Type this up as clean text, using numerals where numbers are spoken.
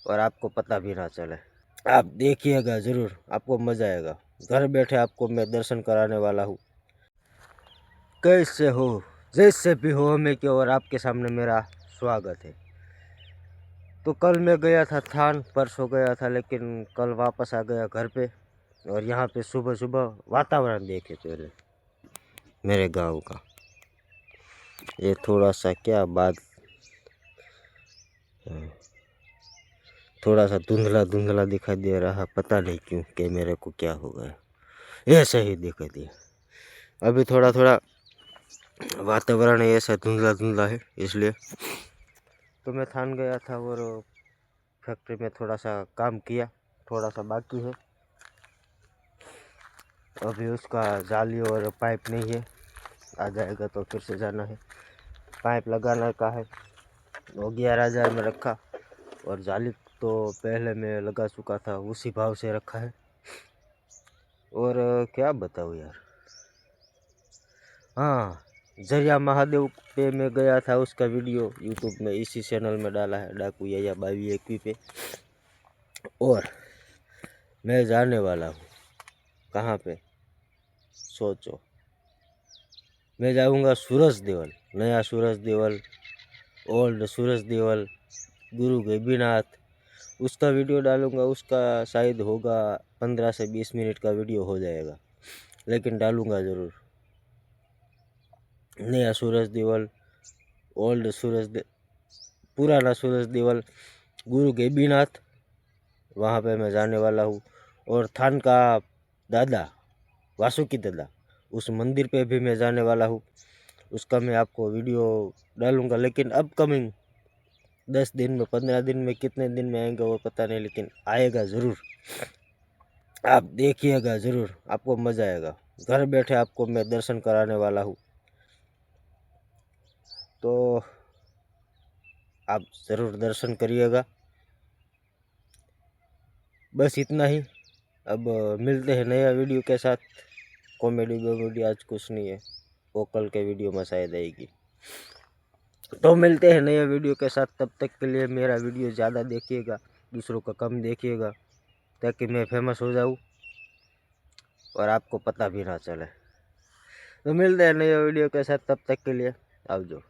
और आपको पता भी ना चले। आप देखिएगा ज़रूर, आपको मज़ा आएगा। घर बैठे आपको मैं दर्शन कराने वाला हूँ। कैसे हो, जैसे भी हो हमें क्यों, और आपके सामने मेरा स्वागत है। तो कल मैं गया था थान, परसों गया था, लेकिन कल वापस आ गया घर पे। और यहाँ पे सुबह सुबह वातावरण देखे पहले मेरे गांव का। ये थोड़ा सा क्या बात, थोड़ा सा धुंधला धुंधला दिखाई दे रहा, पता नहीं क्यों कि मेरे को क्या हो गया, ऐसे ही दिखाई दिया। अभी थोड़ा थोड़ा वातावरण ऐसा धुंधला धुंधला है, इसलिए। तो मैं थान गया था और फैक्ट्री में थोड़ा सा काम किया, थोड़ा सा बाकी है। अभी उसका जाली और पाइप नहीं है, आ जाएगा तो फिर से जाना है। पाइप लगाना का है, वो 11,000 में रखा। और जाली तो पहले मैं लगा चुका था, उसी भाव से रखा है। और क्या बताऊँ यार। हाँ, जरिया महादेव पे मैं गया था, उसका वीडियो यूट्यूब में इसी चैनल में डाला है, डाकू या 2221 पे। और मैं जाने वाला हूँ कहाँ पे, सोचो। मैं जाऊँगा सूरज देवल, नया सूरज देवल, ओल्ड सूरज देवल, गुरु गोपीनाथ। उसका वीडियो डालूँगा, उसका शायद होगा 15 से 20 मिनट का वीडियो हो जाएगा, लेकिन डालूँगा ज़रूर। नया सूरज देवल, ओल्ड पुराना सूरज देवल, गुरु गोपीनाथ, वहाँ पे मैं जाने वाला हूँ। और थान का दादा वासुकी दादा, उस मंदिर पे भी मैं जाने वाला हूँ। उसका मैं आपको वीडियो डालूँगा, लेकिन अपकमिंग 10 दिन में, 15 दिन में, कितने दिन में आएगा वो पता नहीं, लेकिन आएगा ज़रूर। आप देखिएगा ज़रूर, आपको मज़ा आएगा। घर बैठे आपको मैं दर्शन कराने वाला हूँ। तो आप ज़रूर दर्शन करिएगा। बस इतना ही। अब मिलते हैं नया वीडियो के साथ। कॉमेडी वॉमेडी आज कुछ नहीं है, वो कल के वीडियो में शायद आएगी। तो मिलते हैं नए वीडियो के साथ। तब तक के लिए मेरा वीडियो ज़्यादा देखिएगा, दूसरों का कम देखिएगा, ताकि मैं फेमस हो जाऊँ और आपको पता भी ना चले। तो मिलते हैं नए वीडियो के साथ, तब तक के लिए आवजो।